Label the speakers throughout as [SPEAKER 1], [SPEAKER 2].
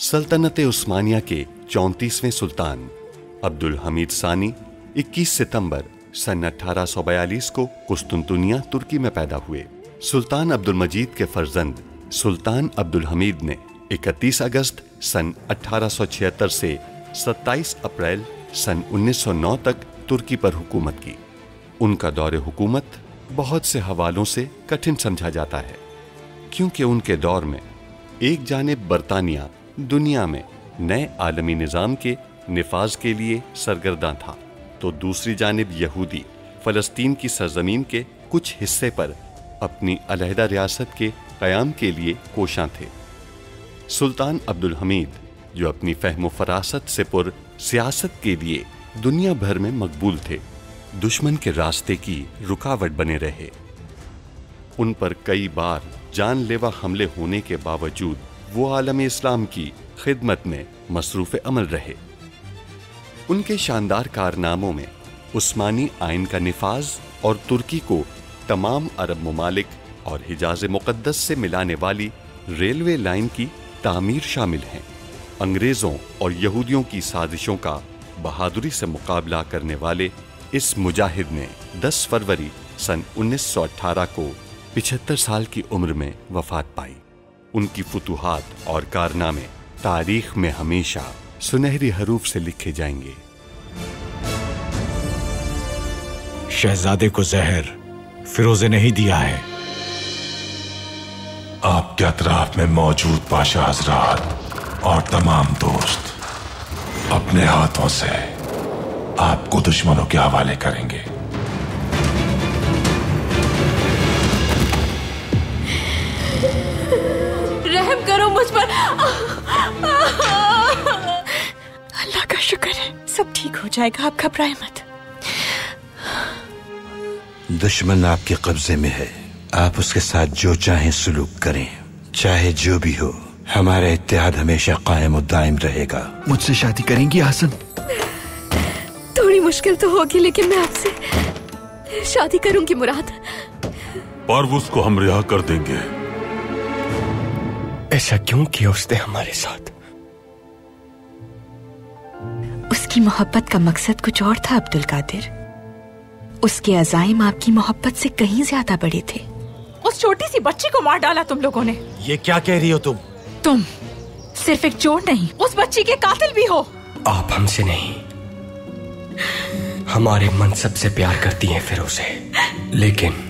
[SPEAKER 1] सल्तनत उस्मानिया के 34वें सुल्तान अब्दुल हमीद सानी 21 सितंबर सन 1842 को कुस्तुनतुनिया तुर्की में पैदा हुए। सुल्तान अब्दुल मजीद के फर्जंद सुल्तान अब्दुल हमीद ने 31 अगस्त सन 1876 से 27 अप्रैल सन 1909 तक तुर्की पर हुकूमत की। उनका दौरे हुकूमत बहुत से हवालों से कठिन समझा जाता है, क्योंकि उनके दौर में एक जानिब बरतानिया दुनिया में नए आलमी निज़ाम के निफाज के लिए सरगर्दा था, तो दूसरी जानिब यहूदी फ़लस्तीन की सरजमीन के कुछ हिस्से पर अपनी अलहदा रियासत के क़याम के लिए कोशां थे। सुल्तान अब्दुल हमीद, जो अपनी फ़हम फ़रासत से पुर सियासत के लिए दुनिया भर में मकबूल थे, दुश्मन के रास्ते की रुकावट बने रहे। उन पर कई बार जानलेवा हमले होने के बावजूद वो आलम इस्लाम की खिदमत में मसरूफ़ अमल रहे। उनके शानदार कारनामों में उस्मानी आइन का निफाज और तुर्की को तमाम अरब ममालिक और हिजाज मुक़द्दस से मिलाने वाली रेलवे लाइन की तामीर शामिल हैं। अंग्रेज़ों और यहूदियों की साजिशों का बहादुरी से मुकाबला करने वाले इस मुजाहिद ने 10 फरवरी सन 1918 को 75 साल की उम्र में वफात पाई। उनकी फुतूहात और कारनामे तारीख में हमेशा सुनहरी हरूफ से लिखे जाएंगे।
[SPEAKER 2] शहजादे को जहर फिरोजे ने ही दिया है।
[SPEAKER 3] आपके अतराफ में मौजूद पाशा हजरात और तमाम दोस्त अपने हाथों से आपको दुश्मनों के हवाले करेंगे।
[SPEAKER 4] रहम करो मुझ पर। अल्लाह का शुक्र है, सब ठीक हो जाएगा, आप घबराए मत।
[SPEAKER 5] दुश्मन आपके कब्जे में है, आप उसके साथ जो चाहें सुलूक करें, चाहे जो भी हो। हमारा इत्तेहाद हमेशा कायम और दायम रहेगा।
[SPEAKER 6] मुझसे शादी करेंगी हसन?
[SPEAKER 4] थोड़ी मुश्किल तो होगी, लेकिन मैं आपसे शादी करूंगी मुराद।
[SPEAKER 3] परवुस को हम रिहा कर देंगे।
[SPEAKER 6] ऐसा क्यों किया उसने हमारे साथ?
[SPEAKER 4] उसकी मोहब्बत का मकसद कुछ और था अब्दुल कादिर। उसके अज़ाइम आपकी मोहब्बत से कहीं ज्यादा बड़े थे।
[SPEAKER 7] उस छोटी सी बच्ची को मार डाला तुम लोगों ने।
[SPEAKER 2] ये क्या कह रही हो तुम?
[SPEAKER 7] तुम सिर्फ एक चोर नहीं, उस बच्ची के कातिल भी हो।
[SPEAKER 6] आप हमसे नहीं, हमारे मनसब से प्यार करती हैं फिरोज़े, लेकिन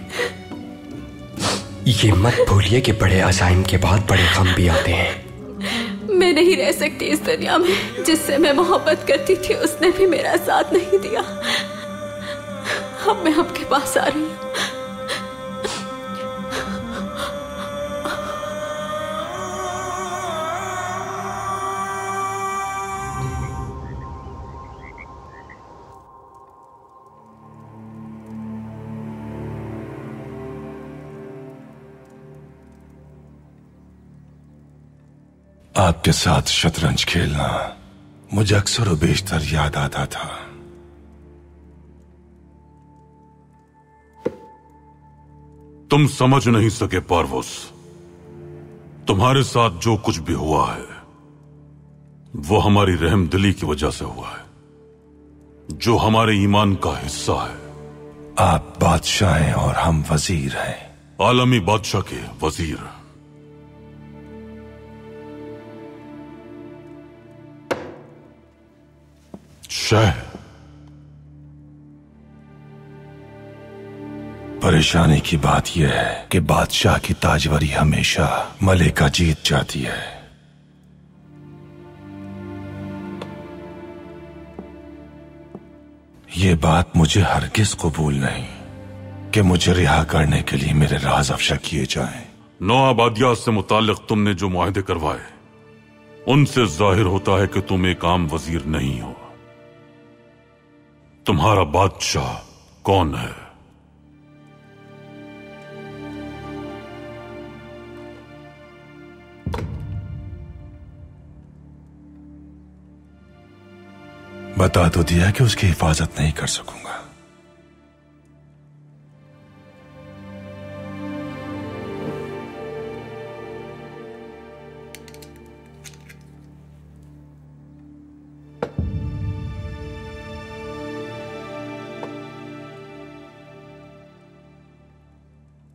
[SPEAKER 6] ये मत भूलिए कि बड़े अज़ाइम के बाद बड़े गम भी आते हैं।
[SPEAKER 4] मैं नहीं रह सकती इस दुनिया में। जिससे मैं मोहब्बत करती थी उसने भी मेरा साथ नहीं दिया। अब मैं आपके पास आ रही हूँ।
[SPEAKER 3] आपके साथ शतरंज खेलना मुझे अक्सर व बेशतर याद आता था।
[SPEAKER 8] तुम समझ नहीं सके परवुस, तुम्हारे साथ जो कुछ भी हुआ है वो हमारी रहमदिली की वजह से हुआ है, जो हमारे ईमान का हिस्सा है।
[SPEAKER 3] आप बादशाह हैं और हम वजीर हैं।
[SPEAKER 8] आलमी बादशाह के वजीर। शाह,
[SPEAKER 3] परेशानी की बात यह है कि बादशाह की ताजवरी हमेशा मलिका जीत जाती है। ये बात मुझे हरगिज कबूल नहीं कि मुझे रिहा करने के लिए मेरे राज अफशा किए जाएं।
[SPEAKER 8] नौ आबादियात से मुताल्लिक तुमने जो मुआहदे करवाए, उनसे जाहिर होता है कि तुम एक आम वजीर नहीं हो। तुम्हारा बादशाह कौन है?
[SPEAKER 3] बता तो दिया कि उसकी हिफाजत नहीं कर सकूंगा।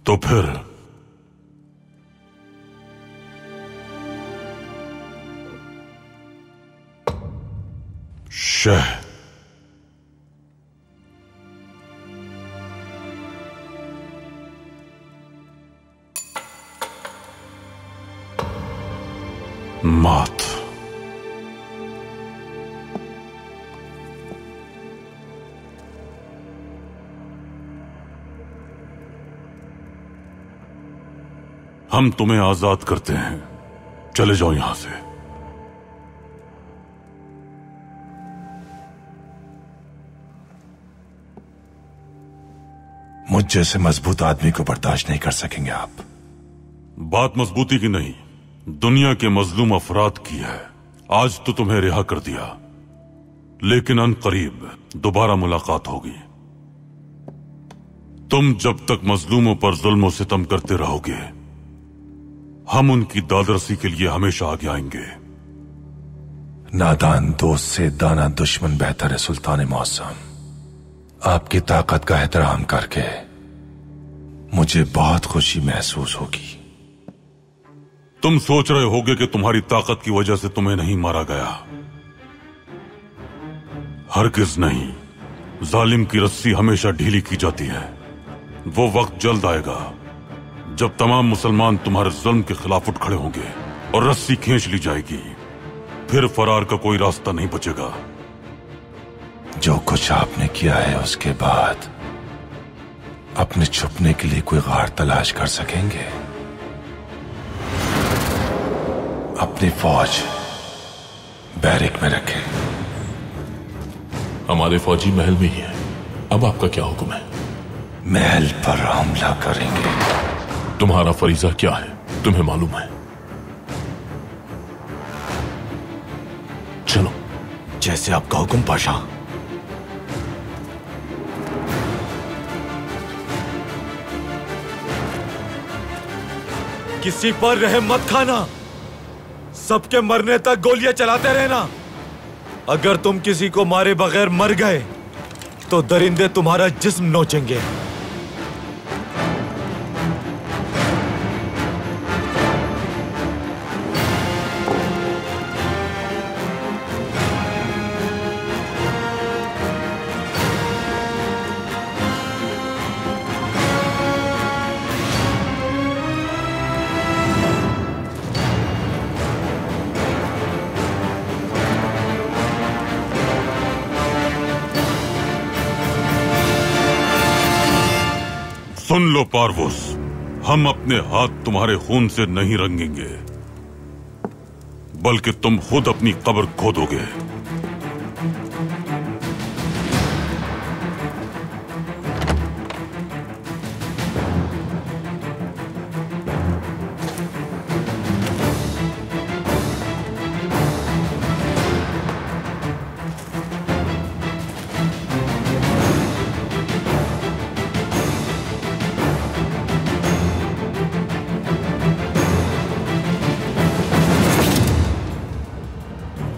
[SPEAKER 8] तो फिर शह मात। हम तुम्हें आजाद करते हैं, चले जाओ यहां से।
[SPEAKER 3] मुझ जैसे मजबूत आदमी को बर्दाश्त नहीं कर सकेंगे आप।
[SPEAKER 8] बात मजबूती की नहीं, दुनिया के मजलूम अफराद की है। आज तो तुम्हें रिहा कर दिया, लेकिन अनकरीब दोबारा मुलाकात होगी। तुम जब तक मजलूमों पर जुल्म और सितम करते रहोगे, हम उनकी दादरसी के लिए हमेशा आगे आएंगे।
[SPEAKER 3] नादान दोस्त से दाना दुश्मन बेहतर है सुल्तान मौसम। आपकी ताकत का एहतराम करके मुझे बहुत खुशी महसूस होगी।
[SPEAKER 8] तुम सोच रहे होगे कि तुम्हारी ताकत की वजह से तुम्हें नहीं मारा गया। हरगिज नहीं, जालिम की रस्सी हमेशा ढीली की जाती है। वो वक्त जल्द आएगा जब तमाम मुसलमान तुम्हारे जुल्म के खिलाफ उठ खड़े होंगे और रस्सी खींच ली जाएगी। फिर फरार का कोई रास्ता नहीं बचेगा।
[SPEAKER 3] जो कुछ आपने किया है उसके बाद अपने छुपने के लिए कोई गार तलाश कर सकेंगे? अपनी फौज बैरिक में रखें।
[SPEAKER 9] हमारे फौजी महल में ही है। अब आपका क्या हुक्म है?
[SPEAKER 3] महल पर हमला करेंगे।
[SPEAKER 9] तुम्हारा फरीजा क्या है, तुम्हें मालूम है? चलो।
[SPEAKER 2] जैसे आपका हुक्म पाशा।
[SPEAKER 10] किसी पर रहम मत खाना, सबके मरने तक गोलियां चलाते रहना। अगर तुम किसी को मारे बगैर मर गए तो दरिंदे तुम्हारा जिस्म नोचेंगे।
[SPEAKER 8] सुन लो पारवोस, हम अपने हाथ तुम्हारे खून से नहीं रंगेंगे, बल्कि तुम खुद अपनी कब्र खोदोगे।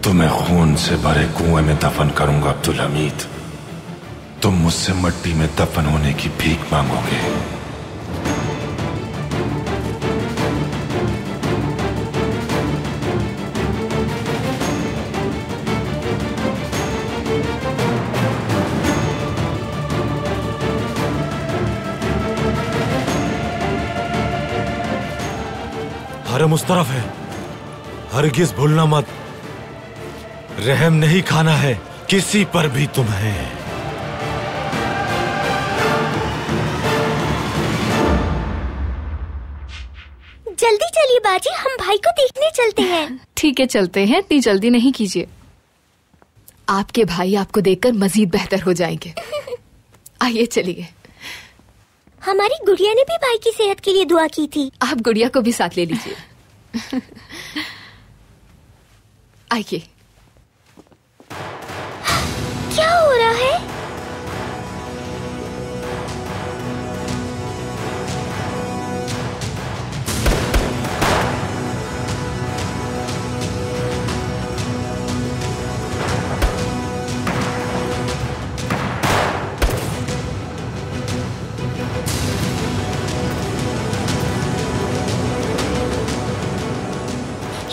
[SPEAKER 3] तुम्हें खून से भरे कुएं में दफन करूंगा अब्दुल हमीद। तुम मुझसे मिट्टी में दफन होने की भीख मांगोगे।
[SPEAKER 10] हरम उस तरफ है, हरगिज भूलना मत। रहम नहीं खाना है किसी पर भी तुम्हें।
[SPEAKER 11] जल्दी चलिए बाजी, हम भाई को देखने चलते हैं।
[SPEAKER 4] ठीक है, चलते हैं। इतनी जल्दी नहीं कीजिए, आपके भाई आपको देखकर मजीद बेहतर हो जाएंगे। आइए चलिए।
[SPEAKER 11] हमारी गुड़िया ने भी भाई की सेहत के लिए दुआ की थी।
[SPEAKER 4] आप गुड़िया को भी साथ ले लीजिए। आइए।
[SPEAKER 11] क्या हो रहा है?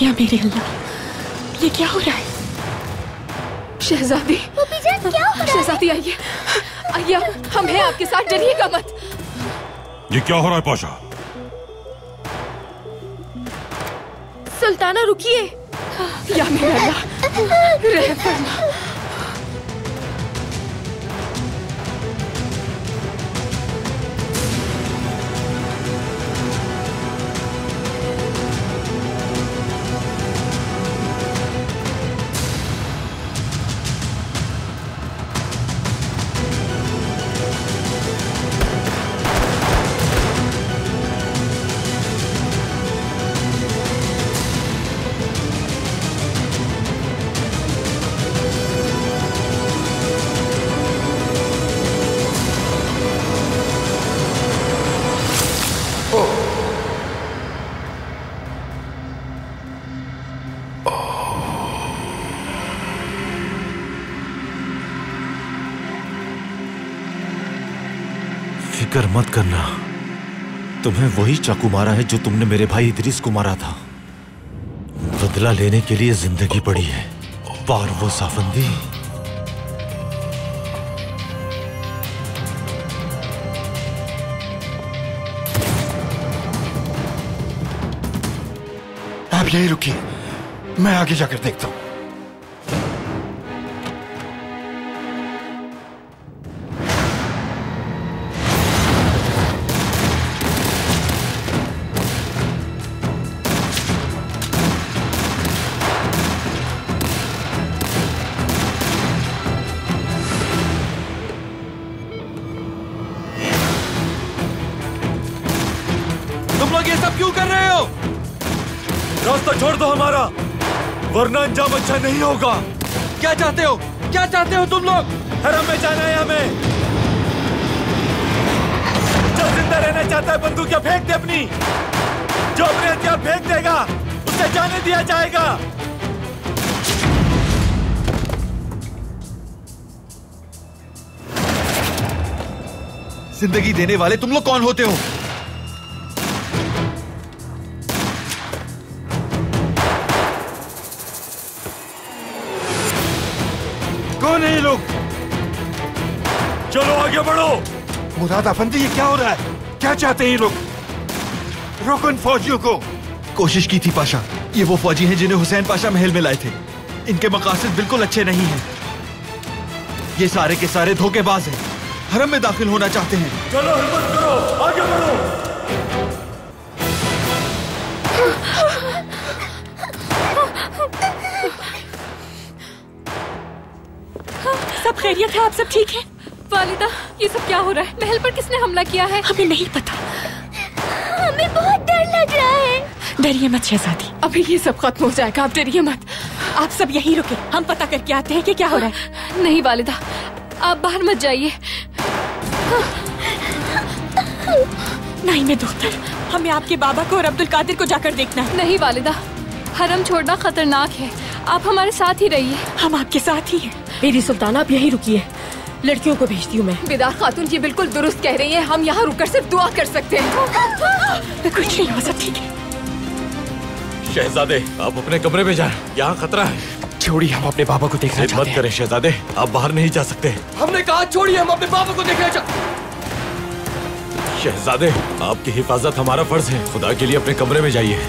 [SPEAKER 7] या मेरे अल्लाह, ये क्या हो रहा है?
[SPEAKER 4] शहजादी,
[SPEAKER 11] क्या हो रहा है?
[SPEAKER 4] शहजादी आइए, आइए, हम हैं आपके साथ, डरिएगा मत।
[SPEAKER 8] ये क्या हो रहा है पाशा?
[SPEAKER 4] सुल्ताना रुकिए। या मेरे अल्लाह, रहम फरमा।
[SPEAKER 10] फिक्र मत करना, तुम्हें वही चाकू मारा है जो तुमने मेरे भाई इदरीस को मारा था। बदला लेने के लिए जिंदगी पड़ी है पारवोस आफंदी।
[SPEAKER 5] आप यही रुकिए, मैं आगे जाकर देखता हूं।
[SPEAKER 10] रास्ता छोड़ दो हमारा, वरना अंजाम अच्छा नहीं होगा। क्या चाहते हो? क्या चाहते हो तुम लोग? हरम में जाना है हमें। जो जिंदा रहना चाहता है बंदूकियां फेंक दे अपनी। जो अपने हथियार फेंक देगा उसे जाने दिया जाएगा। जिंदगी देने वाले तुम लोग कौन होते हो? कौन है ये लोग? चलो आगे बढ़ो।
[SPEAKER 5] मुराद अफंदी, ये क्या हो रहा है? क्या चाहते हैं ये लोग? रोको इन फौजियों को।
[SPEAKER 10] कोशिश की थी पाशा, ये वो फौजी हैं जिन्हें हुसैन पाशा महल में लाए थे। इनके मकासद बिल्कुल अच्छे नहीं हैं। ये सारे के सारे धोखेबाज हैं, हरम में दाखिल होना चाहते हैं। चलो हिम्मत करो, आगे बढ़ो।
[SPEAKER 7] सब खैरियत है? आप सब ठीक है?
[SPEAKER 4] वालिदा, ये सब क्या हो रहा है? महल पर किसने हमला किया है?
[SPEAKER 7] हमें नहीं पता।
[SPEAKER 11] हमें बहुत डर लग रहा है।
[SPEAKER 7] डरिए मत शहजादी,
[SPEAKER 4] अभी ये सब खत्म हो जाएगा, आप डरिए मत।
[SPEAKER 7] आप सब यहीं रुके, हम पता करके आते हैं कि क्या हो रहा है।
[SPEAKER 4] नहीं वालिदा, आप बाहर मत जाइए।
[SPEAKER 7] नहीं मैं दोस्तर, हमें आपके बाबा को और अब्दुल कादिर को जाकर देखना है।
[SPEAKER 4] नहीं वालिदा, हरम छोड़ना खतरनाक है, आप हमारे साथ ही रहिए।
[SPEAKER 7] हम आपके साथ ही हैं।
[SPEAKER 12] मेरी सुल्ताना, आप यहीं रुकिए, लड़कियों को भेजती हूँ मैं।
[SPEAKER 4] बिदार खातून ये बिल्कुल दुरुस्त कह रही है, हम यहाँ रुककर सिर्फ दुआ कर सकते हैं।
[SPEAKER 7] कुछ नहीं हो सकता, ठीक है।
[SPEAKER 10] शहजादे, आप अपने कमरे में जाएं, यहाँ खतरा है।
[SPEAKER 6] छोड़िए, हम अपने बाबा को देखना चाहते हैं।
[SPEAKER 10] मत करें शहजादे, आप बाहर नहीं जा सकते।
[SPEAKER 6] हमने कहा छोड़िए, हम अपने बाबा को देखना चाहते।
[SPEAKER 10] शहजादे, आपकी हिफाजत हमारा फर्ज है, खुदा के लिए अपने कमरे में जाइए।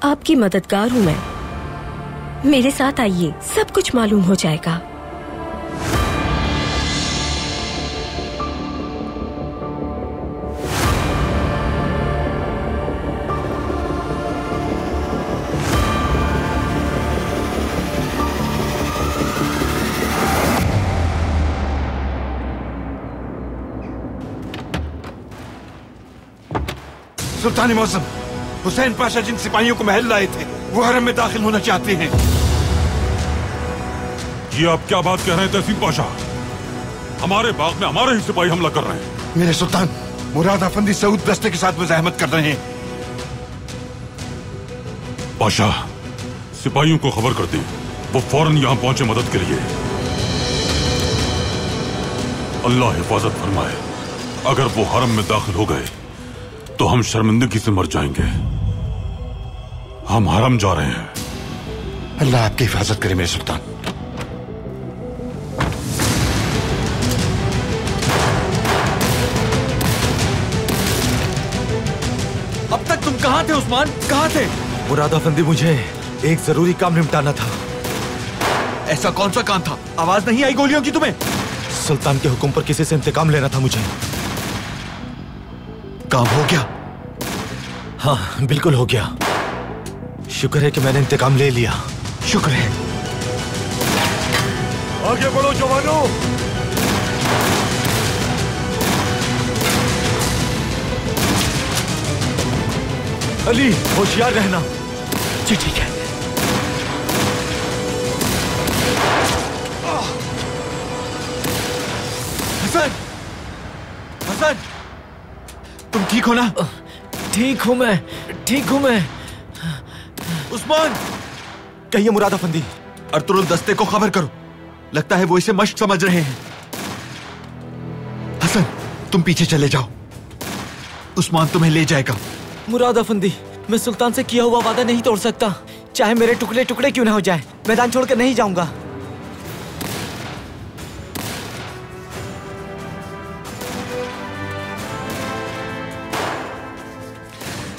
[SPEAKER 12] आपकी मददगार हूँ मैं, मेरे साथ आइए, सब कुछ मालूम हो जाएगा।
[SPEAKER 5] सुल्तान मौसम,
[SPEAKER 10] हुसैन पाशा जिन सिपाहियों को महल लाए थे वो हरम में दाखिल होना चाहते हैं।
[SPEAKER 8] ये आप क्या बात कह रहे हैं तहसीन पाशा? हमारे बाग में हमारे ही सिपाही हमला कर रहे हैं।
[SPEAKER 10] मेरे सुल्तान, मुराद अफंदी सऊद दस्ते के साथ मुजाहमत कर रहे हैं।
[SPEAKER 8] पाशा, सिपाहियों को खबर कर दी, वो फौरन यहां पहुंचे मदद के लिए। अल्लाह हिफाजत फरमाए। अगर वो हरम में दाखिल हो गए तो हम शर्मिंदगी से मर जाएंगे। हम हरम जा रहे हैं।
[SPEAKER 10] अल्लाह आपकी हिफाजत करे मेरे सुल्तान।
[SPEAKER 13] अब तक तुम कहां थे उस्मान? कहां थे?
[SPEAKER 2] मुराद अफंदी, मुझे एक जरूरी काम निपटाना था।
[SPEAKER 13] ऐसा कौन सा काम था? आवाज नहीं आई गोलियों की तुम्हें?
[SPEAKER 2] सुल्तान के हुक्म पर किसी से इंतकाम लेना था मुझे।
[SPEAKER 13] काम हो गया?
[SPEAKER 2] हाँ, बिल्कुल हो गया। शुक्र है कि मैंने इंतकाम ले लिया।
[SPEAKER 13] शुक्र है।
[SPEAKER 3] आगे बढ़ो जवानों।
[SPEAKER 2] अली, होशियार रहना।
[SPEAKER 13] जी ठीक है। हसन, हसन, तुम ठीक हो ना?
[SPEAKER 2] ठीक हूं मैं, ठीक हूं मैं।
[SPEAKER 13] उस्मान,
[SPEAKER 2] कहिए मुराद अफंदी।
[SPEAKER 13] अर्तुगरुल दस्ते को खबर करो, लगता है वो इसे मश्क समझ रहे हैं। हसन, तुम पीछे चले जाओ, उस्मान तुम्हें ले जाएगा।
[SPEAKER 2] मुराद अफंदी, मैं सुल्तान से किया हुआ वादा नहीं तोड़ सकता, चाहे मेरे टुकड़े टुकड़े क्यों ना हो जाए। मैदान छोड़कर नहीं जाऊंगा।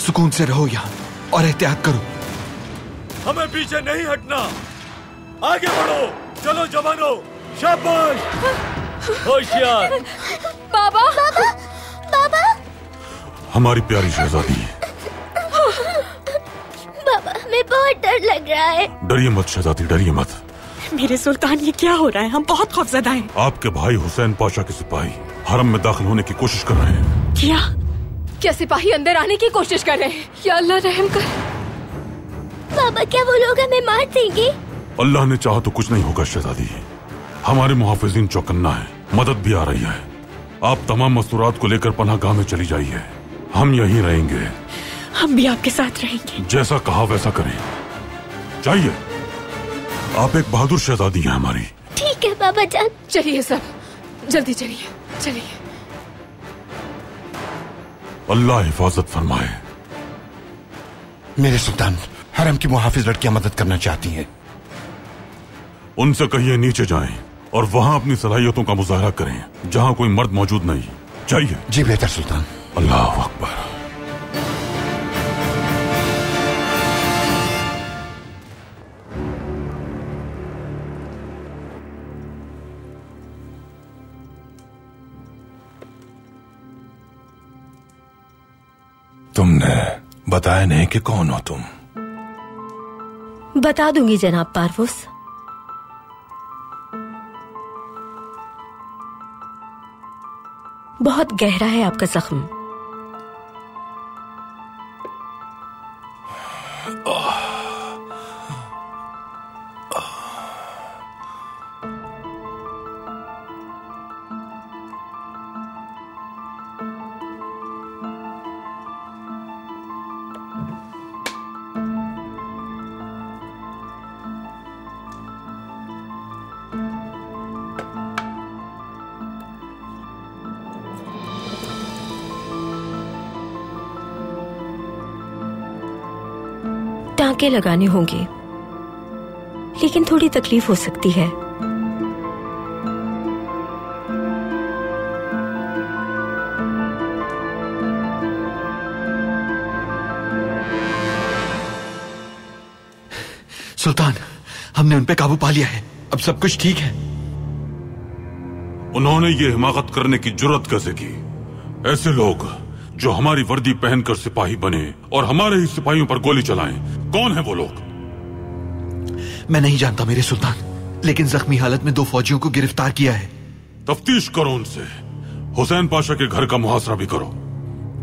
[SPEAKER 13] सुकून से रहो यहाँ और एहतियात करो।
[SPEAKER 3] हमें पीछे नहीं हटना, आगे बढ़ो। चलो जवानों, शाबाश, होशियार।
[SPEAKER 11] बाबा, बाबा, बाबा।
[SPEAKER 8] हमारी प्यारी शहजादी।
[SPEAKER 11] बाबा, हमें बहुत डर लग रहा है।
[SPEAKER 8] डरिए मत शहजादी, डरिए मत।
[SPEAKER 7] मेरे सुल्तान, ये क्या हो रहा है? हम बहुत खौफजदा हैं।
[SPEAKER 8] आपके भाई हुसैन पाशा के सिपाही हरम में दाखिल होने की कोशिश कर रहे हैं।
[SPEAKER 4] क्या सिपाही अंदर आने की कोशिश कर रहे हैं? या अल्लाह रहम कर।
[SPEAKER 11] बाबा, क्या वो लोग हमें मार देंगे?
[SPEAKER 8] अल्लाह ने चाहा तो कुछ नहीं होगा शहजादी। हमारे मुहाफिजीन चौकन्ना है, मदद भी आ रही है। आप तमाम मस्तूरात को लेकर पनाहगाह में चली जाइए, हम यहीं रहेंगे।
[SPEAKER 7] हम भी आपके साथ रहेंगे।
[SPEAKER 8] जैसा कहा वैसा करें। जाइए, आप एक बहादुर शहजादी हैं हमारी।
[SPEAKER 11] ठीक है बाबा जान।
[SPEAKER 4] चलिए सब, जल्दी चलिए, चलिए।
[SPEAKER 8] अल्लाह हिफाजत फरमाए।
[SPEAKER 10] मेरे सुल्तान, हरम की मुहाफिज लड़कियां मदद करना चाहती हैं।
[SPEAKER 8] उनसे कहिए नीचे जाएं और वहां अपनी सलाहियतों का मुजाहरा करें जहां कोई मर्द मौजूद नहीं। चाहिए।
[SPEAKER 10] जी बेहतर सुल्तान।
[SPEAKER 8] अल्लाह अकबर।
[SPEAKER 3] तुमने बताया नहीं कि कौन हो तुम?
[SPEAKER 12] बता दूंगी जनाब पारवोस। बहुत गहरा है आपका जख्म। टांके लगाने होंगे, लेकिन थोड़ी तकलीफ हो सकती है।
[SPEAKER 13] सुल्तान, हमने उन पे काबू पा लिया है, अब सब कुछ ठीक है।
[SPEAKER 8] उन्होंने ये हिमाकत करने की जुर्रत कैसे की? ऐसे लोग जो हमारी वर्दी पहनकर सिपाही बने और हमारे ही सिपाहियों पर गोली चलाएं, कौन है वो लोग?
[SPEAKER 13] मैं नहीं जानता मेरे सुल्तान, लेकिन जख्मी हालत में 2 फौजियों को गिरफ्तार किया है।
[SPEAKER 8] तफ्तीश करो उनसे, हुसैन पाशा के घर का मुहासरा भी करो,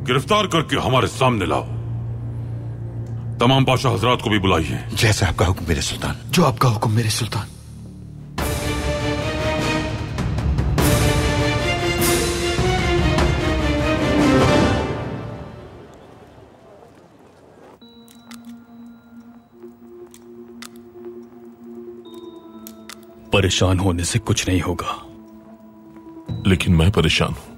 [SPEAKER 8] गिरफ्तार करके हमारे सामने लाओ। तमाम पाशा हजरात को भी बुलाइए।
[SPEAKER 5] जैसा आपका हुक्म मेरे सुल्तान।
[SPEAKER 13] जो आपका हुक्म मेरे सुल्तान।
[SPEAKER 14] परेशान होने से कुछ नहीं होगा।
[SPEAKER 9] लेकिन मैं परेशान हूं।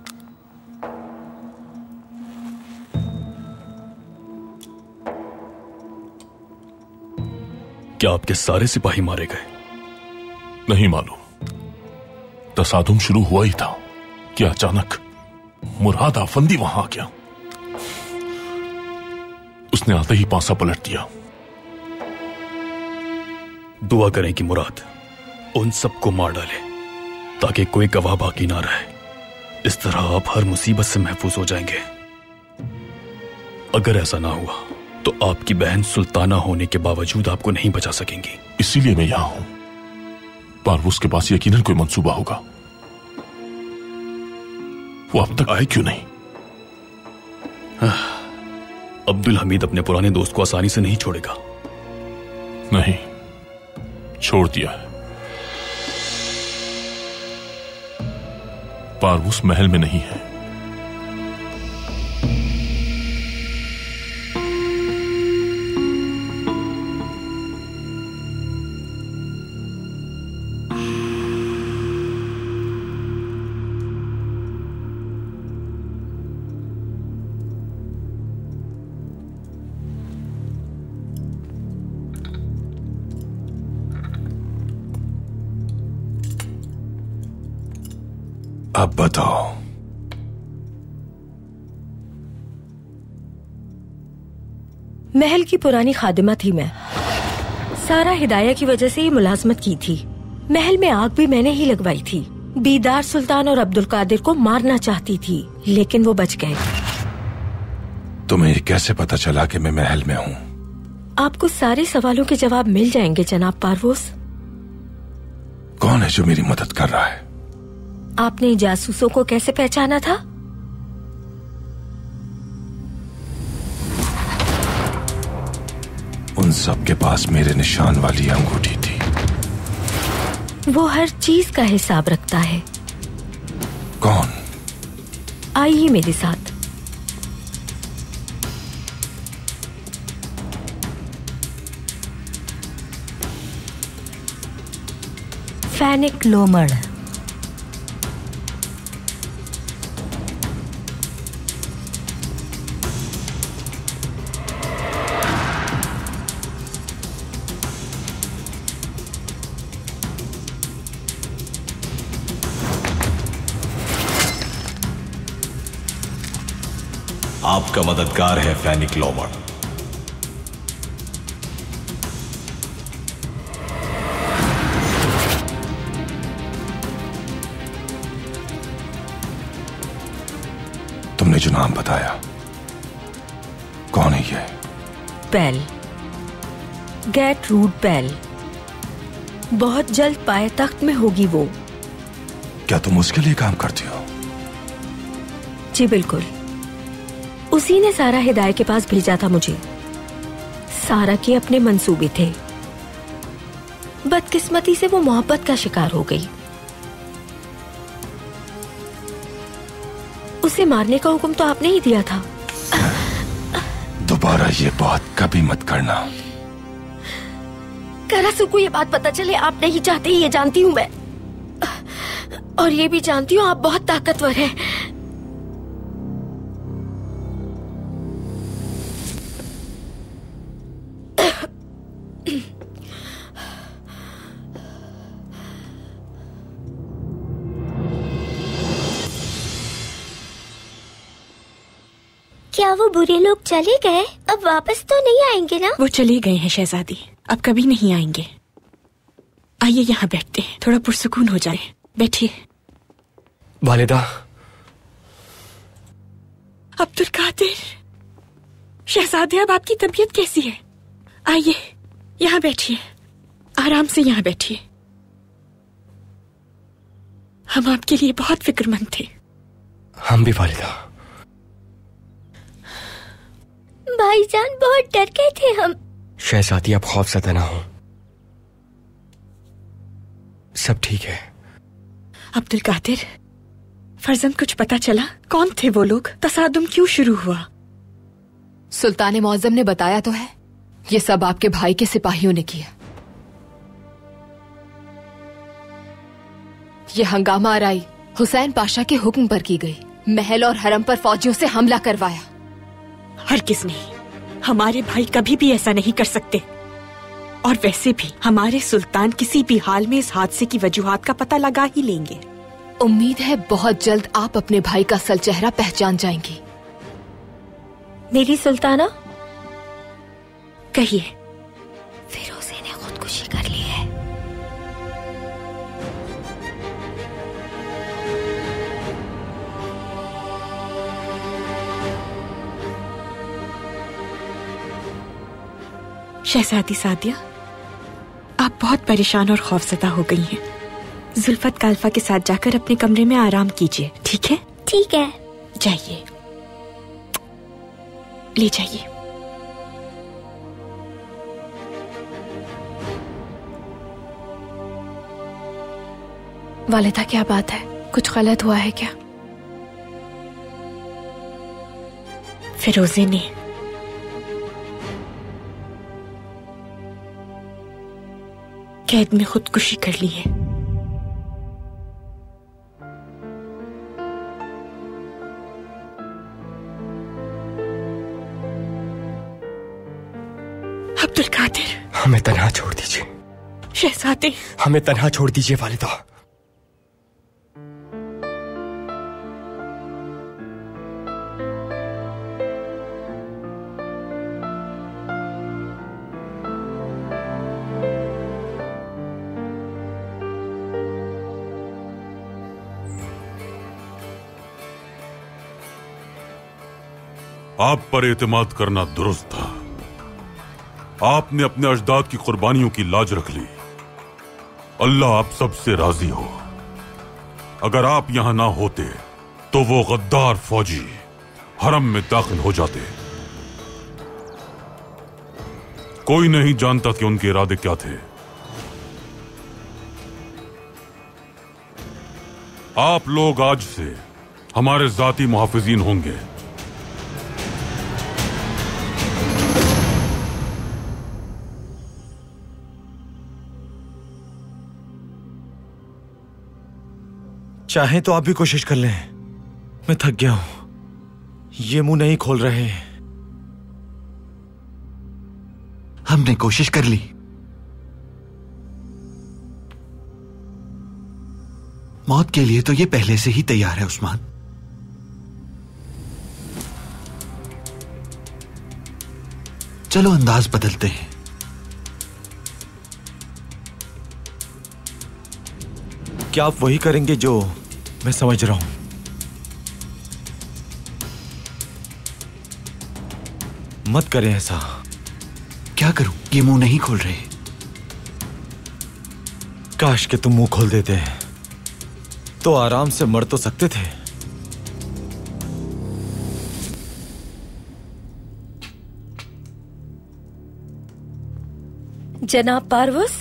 [SPEAKER 14] क्या आपके सारे सिपाही मारे गए?
[SPEAKER 9] नहीं मालूम। तसादुम शुरू हुआ ही था कि अचानक मुराद आफंदी वहां आ गया। उसने आते ही पासा पलट दिया।
[SPEAKER 14] दुआ करें कि मुराद उन सबको मार डाले ताकि कोई गवाह बाकी ना रहे। इस तरह आप हर मुसीबत से महफूज हो जाएंगे। अगर ऐसा ना हुआ तो आपकी बहन सुल्ताना होने के बावजूद आपको नहीं बचा सकेंगी।
[SPEAKER 9] इसीलिए मैं यहां हूं। पारवूस के पास यकीनन कोई मंसूबा होगा। वो अब तक आए क्यों नहीं?
[SPEAKER 14] अब्दुल हमीद अपने पुराने दोस्त को आसानी से नहीं छोड़ेगा।
[SPEAKER 9] नहीं, छोड़ दिया है। पारवूस महल में नहीं है।
[SPEAKER 5] अब बताओ,
[SPEAKER 12] महल की पुरानी खादिमा थी मैं। सारा हिदाया की वजह से ये मुलाजमत की थी। महल में आग भी मैंने ही लगवाई थी। बीदार सुल्तान और अब्दुल कादिर को मारना चाहती थी, लेकिन वो बच गए।
[SPEAKER 5] तुम्हें कैसे पता चला कि मैं महल में हूँ?
[SPEAKER 12] आपको सारे सवालों के जवाब मिल जाएंगे जनाब पारवोस।
[SPEAKER 5] कौन है जो मेरी मदद कर रहा है?
[SPEAKER 12] आपने जासूसों को कैसे पहचाना था?
[SPEAKER 5] उन सब के पास मेरे निशान वाली अंगूठी थी।
[SPEAKER 12] वो हर चीज का हिसाब रखता है।
[SPEAKER 5] कौन?
[SPEAKER 12] आइए मेरे साथ। फैनिक लोमड़।
[SPEAKER 15] आपका मददगार है फैनिक लोमड़।
[SPEAKER 5] तुमने जो नाम बताया, कौन है ये?
[SPEAKER 12] Bell, Gertrude Bell. बहुत जल्द पायतख्त में होगी वो।
[SPEAKER 5] क्या तुम उसके लिए काम करती हो?
[SPEAKER 12] जी बिल्कुल। उसी ने सारा हिदाया के पास भेजा था मुझे। सारा के अपने मंसूबे थे। बदकिस्मती से वो मोहब्बत का शिकार हो गई। उसे मारने का हुक्म तो आपने ही दिया था।
[SPEAKER 5] दोबारा ये बात कभी मत करना।
[SPEAKER 12] करासू को ये बात पता चले आप नहीं चाहते, ये जानती हूँ मैं। और ये भी जानती हूँ आप बहुत ताकतवर हैं।
[SPEAKER 11] क्या वो बुरे लोग चले गए? अब वापस तो नहीं आएंगे ना?
[SPEAKER 7] वो चले गए हैं शहजादी, अब कभी नहीं आएंगे। आइए यहाँ बैठते हैं, थोड़ा पुरसुकून हो जाए। बैठिए।
[SPEAKER 6] वालिदा।
[SPEAKER 7] अब्दुल कादिर, शहजादे अब आपकी तबीयत कैसी है? आइए यहाँ बैठिए, आराम से यहाँ बैठिए। हम आपके लिए बहुत फिक्रमंद थे।
[SPEAKER 6] हम भी वालिदा।
[SPEAKER 11] भाईजान बहुत डर गए थे हम।
[SPEAKER 6] शहजादी आप खौफज़दा ना हो, सब ठीक है।
[SPEAKER 7] अब्दुल कादिर, फर्जंद कुछ पता चला? कौन थे वो लोग? तसादुम क्यों शुरू हुआ?
[SPEAKER 16] सुल्तान मौज़म ने बताया तो है, ये सब आपके भाई के सिपाहियों ने किया। ये हंगामा आराई हुसैन पाशा के हुक्म पर की गई। महल और हरम पर फौजियों से हमला करवाया।
[SPEAKER 7] हरगिज़ नहीं, हमारे भाई कभी भी ऐसा नहीं कर सकते। और वैसे भी हमारे सुल्तान किसी भी हाल में इस हादसे की वजूहात का पता लगा ही लेंगे।
[SPEAKER 16] उम्मीद है बहुत जल्द आप अपने भाई का असल चेहरा पहचान जाएंगी।
[SPEAKER 12] मेरी सुल्ताना,
[SPEAKER 7] कहिए।
[SPEAKER 12] फिरोज़े ने खुदकुशी कर ली है।
[SPEAKER 7] शहजादी सादिया, आप बहुत परेशान और खौफज़दा हो गई हैं। जुल्फत काल्फा के साथ जाकर अपने कमरे में आराम कीजिए, ठीक है?
[SPEAKER 11] ठीक है।
[SPEAKER 7] जाइए, ले जाइए।
[SPEAKER 17] वालिदा, क्या बात है? कुछ गलत हुआ है क्या?
[SPEAKER 7] फिरोज़े ने कैद में खुदकुशी कर ली है। अब्दुल कादिर,
[SPEAKER 6] हमें तन्हा छोड़ दीजिए।
[SPEAKER 7] शहजादे,
[SPEAKER 6] हमें तन्हा छोड़ दीजिए वालिदा।
[SPEAKER 8] आप पर एतमाद करना दुरुस्त था। आपने अपने अजदाद की कुर्बानियों की लाज रख ली। अल्लाह आप सबसे राजी हो। अगर आप यहां ना होते तो वो गद्दार फौजी हरम में दाखिल हो जाते। कोई नहीं जानता कि उनके इरादे क्या थे। आप लोग आज से हमारे जाती मुहाफिजीन होंगे।
[SPEAKER 10] चाहे तो आप भी कोशिश कर लें। मैं थक गया हूं, ये मुंह नहीं खोल रहे।
[SPEAKER 13] हमने कोशिश कर ली। मौत के लिए तो ये पहले से ही तैयार है उस्मान। चलो अंदाज बदलते हैं।
[SPEAKER 10] क्या आप वही करेंगे जो मैं समझ रहा हूं? मत करें ऐसा।
[SPEAKER 13] क्या करूं? ये मुंह नहीं खोल रहे।
[SPEAKER 10] काश कि तुम मुंह खोल देते तो आराम से मर तो सकते थे।
[SPEAKER 12] जनाब पारवस,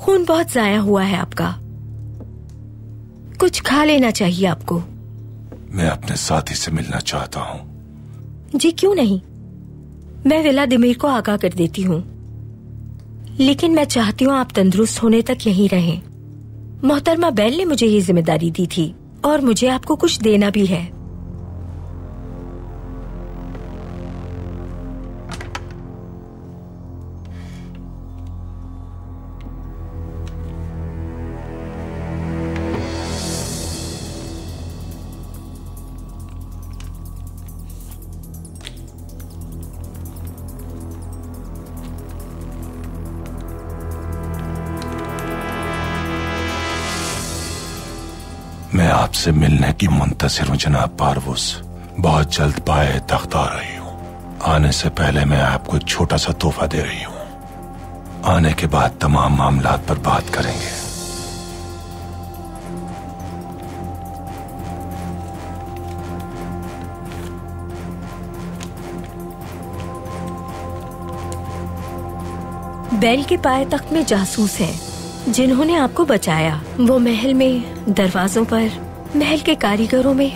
[SPEAKER 12] खून बहुत जाया हुआ है आपका। कुछ खा लेना चाहिए आपको।
[SPEAKER 3] मैं अपने साथी से मिलना चाहता हूं।
[SPEAKER 12] जी क्यों नहीं, मैं व्लादिमीर को आगाह कर देती हूँ। लेकिन मैं चाहती हूँ आप तंदुरुस्त होने तक यहीं रहें। मोहतरमा बैल ने मुझे ये जिम्मेदारी दी थी और मुझे आपको कुछ देना भी है।
[SPEAKER 3] मैं आपसे मिलने की मुंतज़िर हूं जनाब पारवस। बहुत जल्द पाए तख्त आ रही हूं। आने से पहले मैं आपको एक छोटा सा तोहफा दे रही हूं। आने के बाद तमाम मामलात पर बात करेंगे।
[SPEAKER 12] बैल के पाए तख्त में जासूस हैं जिन्होंने आपको बचाया। वो महल में, दरवाजों पर, महल के कारीगरों में,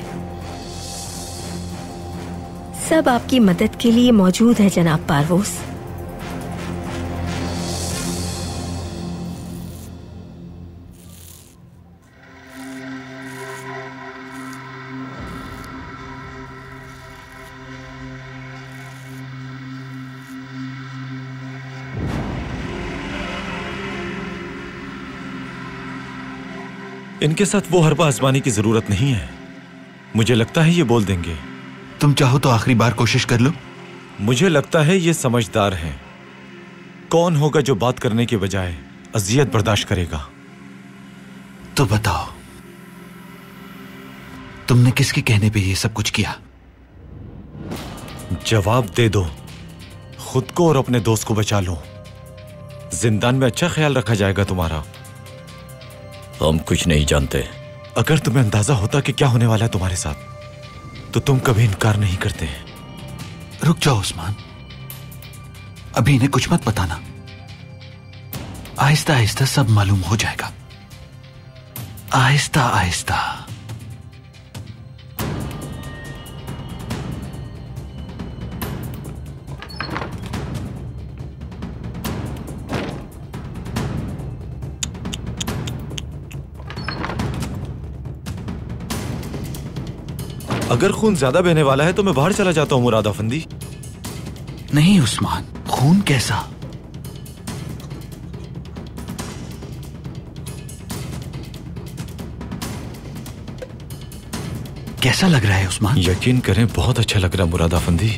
[SPEAKER 12] सब आपकी मदद के लिए मौजूद है जनाब पारवोस।
[SPEAKER 10] इनके साथ वो हरबा आजमाने की जरूरत नहीं है। मुझे लगता है ये बोल देंगे।
[SPEAKER 13] तुम चाहो तो आखिरी बार कोशिश कर लो।
[SPEAKER 10] मुझे लगता है ये समझदार हैं। कौन होगा जो बात करने के बजाय अजियत बर्दाश्त करेगा?
[SPEAKER 13] तो बताओ, तुमने किसके कहने पे ये सब कुछ किया?
[SPEAKER 10] जवाब दे दो। खुद को और अपने दोस्त को बचा लो। जिंदान में अच्छा ख्याल रखा जाएगा तुम्हारा।
[SPEAKER 18] हम कुछ नहीं जानते।
[SPEAKER 10] अगर तुम्हें अंदाजा होता कि क्या होने वाला है तुम्हारे साथ, तो तुम कभी इनकार नहीं करते।
[SPEAKER 13] रुक जाओ उस्मान, अभी इन्हें कुछ मत बताना। आहिस्ता आहिस्ता सब मालूम हो जाएगा। आहिस्ता आहिस्ता।
[SPEAKER 10] अगर खून ज्यादा बहने वाला है तो मैं बाहर चला जाता हूं मुराद अफंदी।
[SPEAKER 13] नहीं उस्मान, खून कैसा? कैसा लग रहा है उस्मान?
[SPEAKER 10] यकीन करें बहुत अच्छा लग रहा है मुराद अफंदी।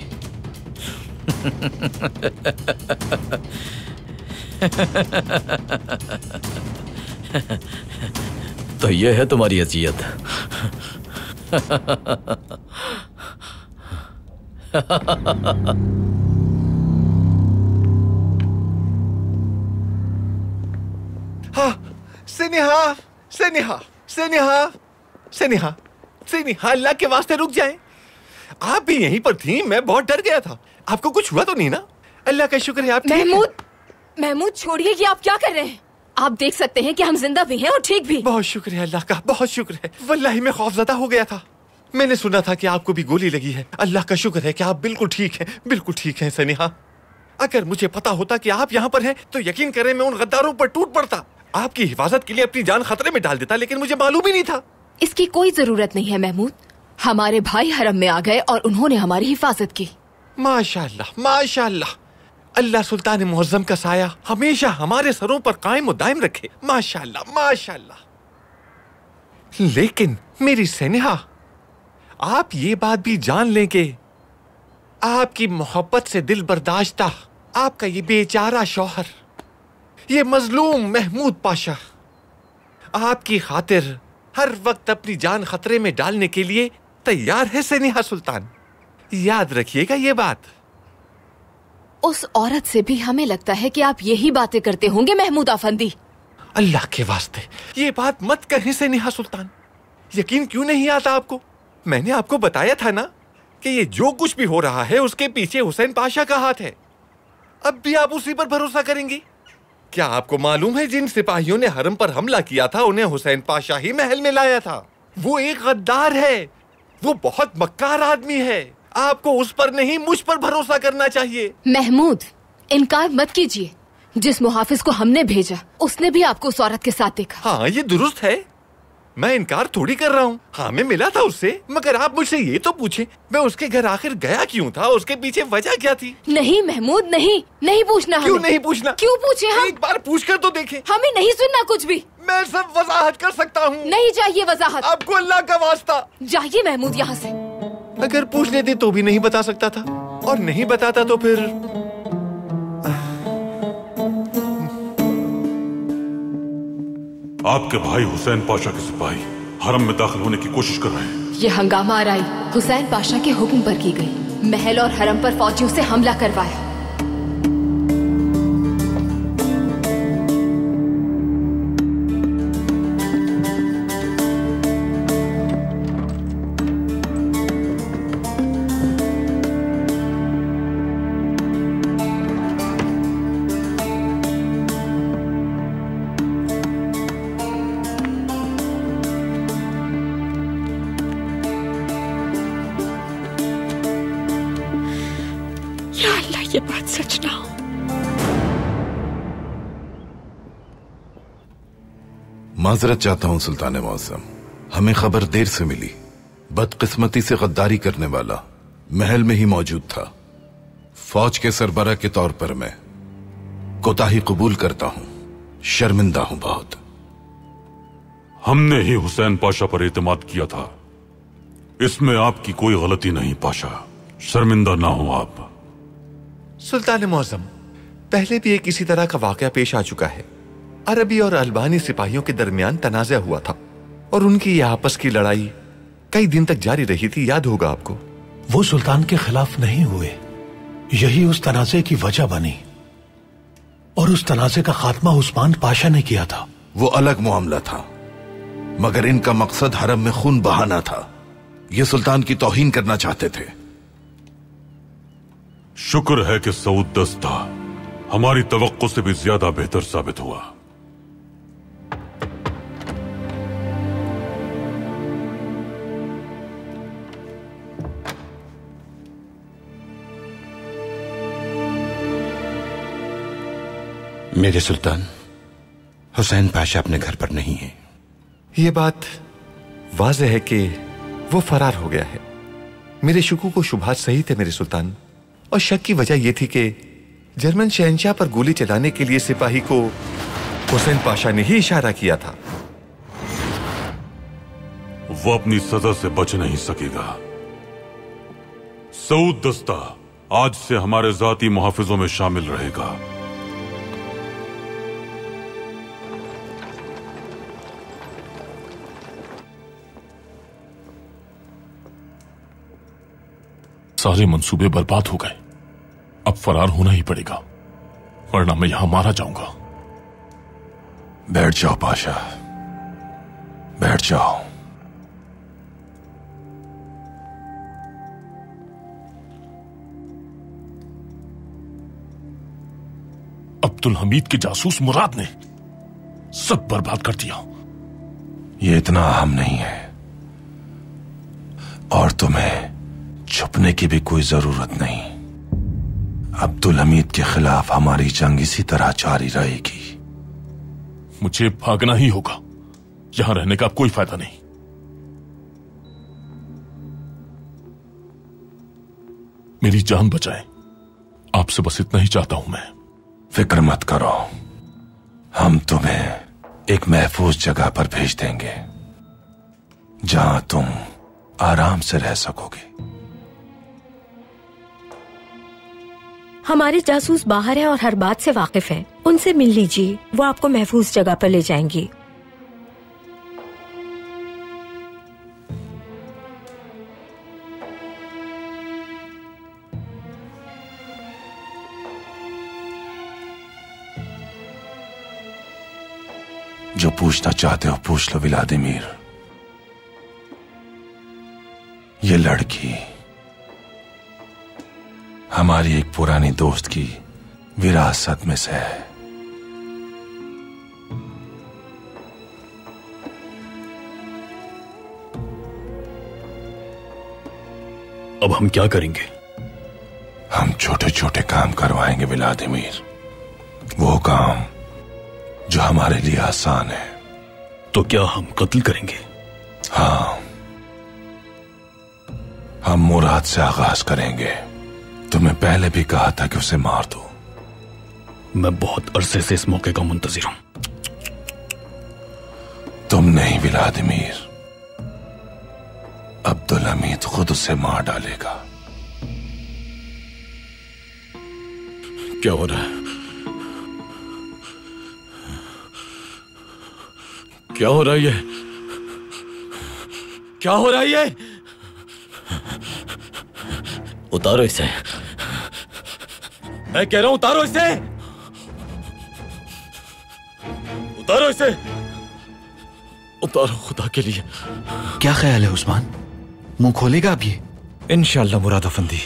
[SPEAKER 18] तो ये है तुम्हारी अजियत।
[SPEAKER 19] सेनिहा, सेनिहा, सेनिहा, सेनिहा, सेनिहा, अल्लाह के वास्ते रुक जाएं। आप भी यहीं पर थी, मैं बहुत डर गया था। आपको कुछ हुआ तो नहीं ना? अल्लाह का शुक्र है आप ठीक हैं।
[SPEAKER 16] महमूद छोड़िए, ये आप क्या कर रहे हैं? आप देख सकते हैं कि हम जिंदा भी हैं और ठीक भी।
[SPEAKER 19] बहुत शुक्र है अल्लाह का, बहुत शुक्र है। वल्लाही मैं खौफजदा हो गया था। मैंने सुना था कि आपको भी गोली लगी है। अल्लाह का शुक्र है कि आप बिल्कुल ठीक हैं, बिल्कुल ठीक हैं सनिहा। अगर मुझे पता होता कि आप यहाँ पर हैं तो यकीन करें मैं उन गद्दारों पर टूट पड़ता। आपकी हिफाजत के लिए अपनी जान खतरे में डाल देता, लेकिन मुझे मालूम ही नहीं था।
[SPEAKER 16] इसकी कोई जरूरत नहीं है महमूद। हमारे भाई हरम में आ गए और उन्होंने हमारी हिफाजत की।
[SPEAKER 19] माशाअल्लाह, माशाअल्लाह। अल्लाह सुल्तान मुअज्जम का साया हमेशा हमारे सरों पर कायम और दायम रखे। माशाअल्लाह, माशाअल्लाह। लेकिन मेरी सनिहा, आप ये बात भी जान लें कि आपकी मोहब्बत से दिल बर्दाश्ता आपका ये बेचारा शौहर, ये मजलूम महमूद पाशा, आपकी खातिर हर वक्त अपनी जान खतरे में डालने के लिए तैयार है सनिहा सुल्तान। याद रखिएगा ये बात।
[SPEAKER 16] उस औरत से भी हमें लगता है कि आप यही बातें करते होंगे महमूद अफंदी।
[SPEAKER 19] अल्लाह के वास्ते ये बात मत कहें सनिहा सुल्तान। यकीन क्यों नहीं आता आपको? मैंने आपको बताया था ना कि ये जो कुछ भी हो रहा है उसके पीछे हुसैन पाशा का हाथ है। अब भी आप उसी पर भरोसा करेंगी? क्या आपको मालूम है जिन सिपाहियों ने हरम पर हमला किया था उन्हें हुसैन पाशा ही महल में लाया था? वो एक गद्दार है, वो बहुत मक्कार आदमी है। आपको उस पर नहीं मुझ पर भरोसा करना चाहिए।
[SPEAKER 16] महमूद, इनकार मत कीजिए। जिस मुहाफिज को हमने भेजा उसने भी आपको उस औरत के साथ देखा।
[SPEAKER 19] हाँ, ये दुरुस्त है। मैं इनकार थोड़ी कर रहा हूँ। हाँ, मैं मिला था उससे, मगर आप मुझसे ये तो पूछे मैं उसके घर आखिर गया क्यों था? उसके पीछे वजह क्या थी?
[SPEAKER 16] नहीं महमूद, नहीं, नहीं पूछना।
[SPEAKER 19] क्यों नहीं पूछना?
[SPEAKER 16] क्यों पूछे हम?
[SPEAKER 19] एक बार पूछ कर तो देखें।
[SPEAKER 16] हमें नहीं सुनना कुछ भी।
[SPEAKER 19] मैं सब वजाहत कर सकता हूँ।
[SPEAKER 16] नहीं चाहिए वजाहत।
[SPEAKER 19] आपको अल्लाह का वास्ता।
[SPEAKER 16] जाइए महमूद यहाँ से।
[SPEAKER 19] अगर पूछ लेते तो भी नहीं बता सकता था, और नहीं बताता तो फिर
[SPEAKER 8] आपके भाई हुसैन पाशा के सिपाही हरम में दाखिल होने की कोशिश कर रहे हैं।
[SPEAKER 16] ये हंगामा आराई हुसैन पाशा के हुक्म पर की गई। महल और हरम पर फौजियों से हमला करवाया।
[SPEAKER 7] ये बात सच ना हो।
[SPEAKER 3] माजरत चाहता हूं सुल्तान मौसम, हमें खबर देर से मिली। बदकिस्मती से गद्दारी करने वाला महल में ही मौजूद था। फौज के सरबरा के तौर पर मैं कोताही कबूल करता हूं, शर्मिंदा हूं बहुत।
[SPEAKER 8] हमने ही हुसैन पाशा पर एतमाद किया था, इसमें आपकी कोई गलती नहीं पाशा, शर्मिंदा ना हो आप।
[SPEAKER 19] सुल्तान मौसम, पहले भी एक इसी तरह का वाकया पेश आ चुका है। अरबी और अल्बानी सिपाहियों के दरमियान तनाज़ा हुआ था और उनकी यह आपस की लड़ाई कई दिन तक जारी रही थी, याद होगा आपको।
[SPEAKER 20] वो सुल्तान के खिलाफ नहीं हुए, यही उस तनाज़े की वजह बनी और उस तनाज़े का खात्मा उस्मान पाशा ने किया था।
[SPEAKER 3] वो अलग मामला था, मगर इनका मकसद हरम में खून बहाना था। ये सुल्तान की तौहीन करना चाहते थे।
[SPEAKER 8] शुक्र है कि सऊद दस्ता हमारी तवक्को से भी ज्यादा बेहतर साबित हुआ।
[SPEAKER 5] मेरे सुल्तान, हुसैन पाशा अपने घर पर नहीं है।
[SPEAKER 19] यह बात वाज़ेह है कि वो फरार हो गया है। मेरे शुकू को शुभात सही थे मेरे सुल्तान, और शक की वजह यह थी कि जर्मन शहंशाह पर गोली चलाने के लिए सिपाही को हुसैन पाशा ने ही इशारा किया था।
[SPEAKER 8] वो अपनी सजा से बच नहीं सकेगा। सऊद दस्ता आज से हमारे जाती मुहाफिजों में शामिल रहेगा।
[SPEAKER 9] सारे मंसूबे बर्बाद हो गए, अब फरार होना ही पड़ेगा, वरना मैं यहां मारा जाऊंगा।
[SPEAKER 3] बैठ जाओ पाशा, बैठ जाओ।
[SPEAKER 9] अब्दुल हमीद के जासूस मुराद ने सब बर्बाद कर दिया।
[SPEAKER 3] ये इतना अहम नहीं है और तुम्हें छुपने की भी कोई जरूरत नहीं। अब्दुल हमीद के खिलाफ हमारी जंग इसी तरह जारी रहेगी।
[SPEAKER 9] मुझे भागना ही होगा, यहां रहने का कोई फायदा नहीं। मेरी जान बचाएं, आपसे बस इतना ही चाहता हूं मैं।
[SPEAKER 3] फिक्र मत करो, हम तुम्हें एक महफूज जगह पर भेज देंगे जहां तुम आराम से रह सकोगे।
[SPEAKER 12] हमारे जासूस बाहर हैं और हर बात से वाकिफ हैं। उनसे मिल लीजिए, वो आपको महफूज जगह पर ले जाएंगी।
[SPEAKER 3] जो पूछना चाहते हो पूछ लो व्लादिमीर। ये लड़की हमारी एक पुरानी दोस्त की विरासत में से है।
[SPEAKER 14] अब हम क्या करेंगे?
[SPEAKER 3] हम छोटे छोटे काम करवाएंगे व्लादिमीर, वो काम जो हमारे लिए आसान है।
[SPEAKER 14] तो क्या हम कत्ल करेंगे?
[SPEAKER 3] हाँ, हम मुराद से आगाज करेंगे। तुम्हें पहले भी कहा था कि उसे मार दो।
[SPEAKER 14] मैं बहुत अरसे से इस मौके का मुंतजिर हूं।
[SPEAKER 3] तुम नहीं व्लादिमीर, अब्दुल हमीद खुद उसे मार डालेगा।
[SPEAKER 14] क्या हो रहा है? क्या हो रहा है ये? क्या हो रहा है ये?
[SPEAKER 18] उतारो इसे।
[SPEAKER 14] मैं कह रहा हूं उतारो इसे, उतारो इसे, उतारो खुदा के लिए।
[SPEAKER 13] क्या ख्याल है उस्मान, मुंह खोलेगा अब ये?
[SPEAKER 10] इंशाअल्लाह मुराद अफंदी।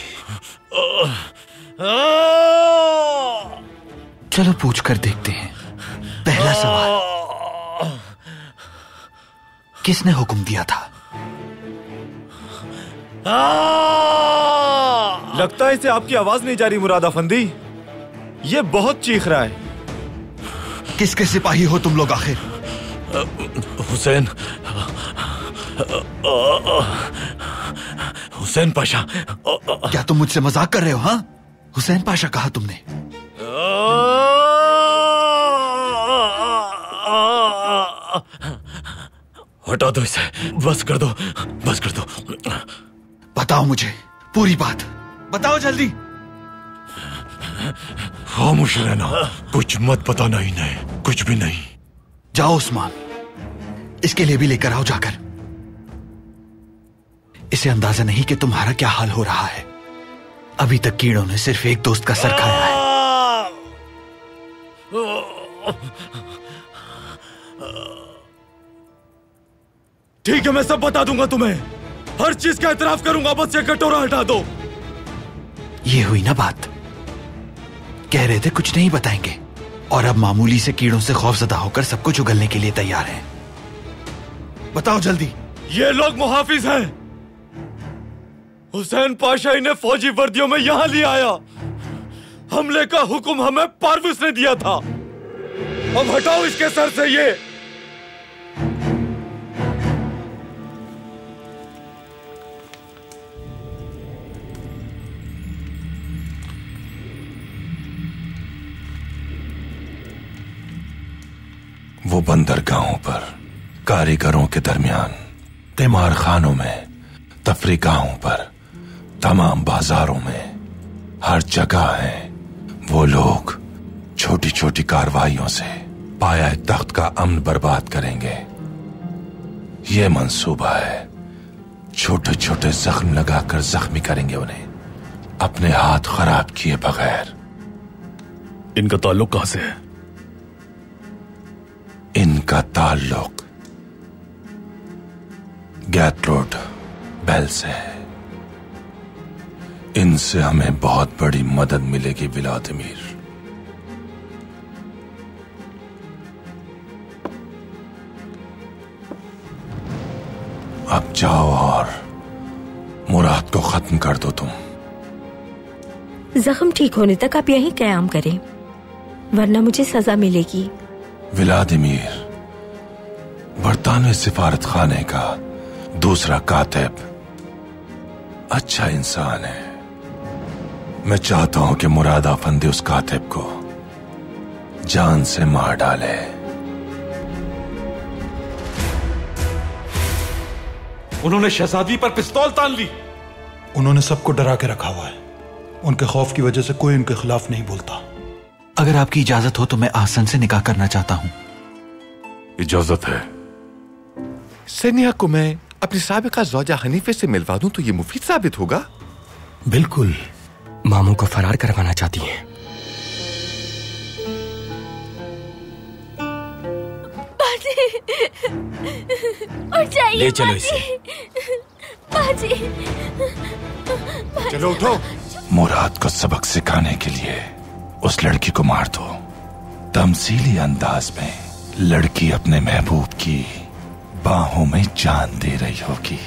[SPEAKER 10] चलो पूछ कर देखते हैं। पहला सवाल, किसने हुक्म दिया था?
[SPEAKER 21] लगता है इसे आपकी आवाज नहीं जा रही मुराद अफंदी। ये बहुत चीख रहा है।
[SPEAKER 13] किसके सिपाही हो तुम लोग आखिर?
[SPEAKER 3] हुसैन, हुसैन पाशा।
[SPEAKER 13] क्या तुम मुझसे मजाक कर रहे हो? हाँ, हुसैन पाशा कहा तुमने?
[SPEAKER 3] हटा दो इसे, बस कर दो, बस कर दो।
[SPEAKER 13] बताओ मुझे पूरी बात, बताओ जल्दी।
[SPEAKER 3] खामोश रहना, कुछ मत बताना ही नहीं, कुछ भी नहीं।
[SPEAKER 13] जाओ उस्मान, इसके लिए भी लेकर आओ जाकर। इसे अंदाजा नहीं कि तुम्हारा क्या हाल हो रहा है। अभी तक कीड़ों ने सिर्फ एक दोस्त का सर खाया है।
[SPEAKER 21] ठीक है, मैं सब बता दूंगा तुम्हें, हर चीज का एतराफ करूंगा, बस ये कटोरा हटा दो।
[SPEAKER 13] ये हुई ना बात। कह रहे थे कुछ नहीं बताएंगे, और अब मामूली से कीड़ों से खौफजदा होकर सब कुछ उगलने के लिए तैयार हैं। बताओ जल्दी।
[SPEAKER 21] ये लोग मुहाफिज हैं। हुसैन पाशा इन्हें फौजी वर्दियों में यहां ले आया। हमले का हुक्म हमें पारवेज ने दिया था। अब हटाओ इसके सर से ये।
[SPEAKER 3] वो बंदरगाहों पर, कारीगरों के दरमियान, तिमार खानों में, तफरीगाहों पर, तमाम बाजारों में, हर जगह है वो लोग छोटी छोटी कार्रवाइयों से पाया तख्त का अमन बर्बाद करेंगे। ये मंसूबा है। छोटे छोटे जख्म लगाकर जख्मी करेंगे उन्हें, अपने हाथ खराब किए बगैर।
[SPEAKER 14] इनका ताल्लुक कहां से है?
[SPEAKER 3] इनका ताल्लुक गैटरोड बेल से है। इनसे हमें बहुत बड़ी मदद मिलेगी व्लादिमीर। अब जाओ और मुराद को खत्म कर दो तुम।
[SPEAKER 12] जख्म ठीक होने तक आप यहीं कयाम करें, वरना मुझे सजा मिलेगी।
[SPEAKER 3] व्लादिमीर बरतानवी सिफारत खाने का दूसरा कातिब अच्छा इंसान है। मैं चाहता हूं कि मुराद अफंदी उस कातिब को जान से मार डाले।
[SPEAKER 20] उन्होंने शहजादी पर पिस्तौल तान ली। उन्होंने सबको डरा के रखा हुआ है। उनके खौफ की वजह से कोई उनके खिलाफ नहीं बोलता।
[SPEAKER 13] अगर आपकी इजाजत हो तो मैं आसन से निकाह करना चाहता हूं।
[SPEAKER 8] इजाजत है।
[SPEAKER 19] सनिया को मैं अपनी साबिका ज़ौजा हनीफे से मिलवा दूं तो ये मुफीद साबित होगा।
[SPEAKER 6] बिल्कुल। मामू को फरार करवाना चाहती हैं।
[SPEAKER 11] बाजी, उठ जाइए।
[SPEAKER 6] ले चलो इसे।
[SPEAKER 11] बाजी,
[SPEAKER 19] चलो उठो।
[SPEAKER 3] मुराद को सबक सिखाने के लिए उस लड़की को मार दो। तमसीली अंदाज में लड़की अपने महबूब की बाहों में जान दे रही होगी।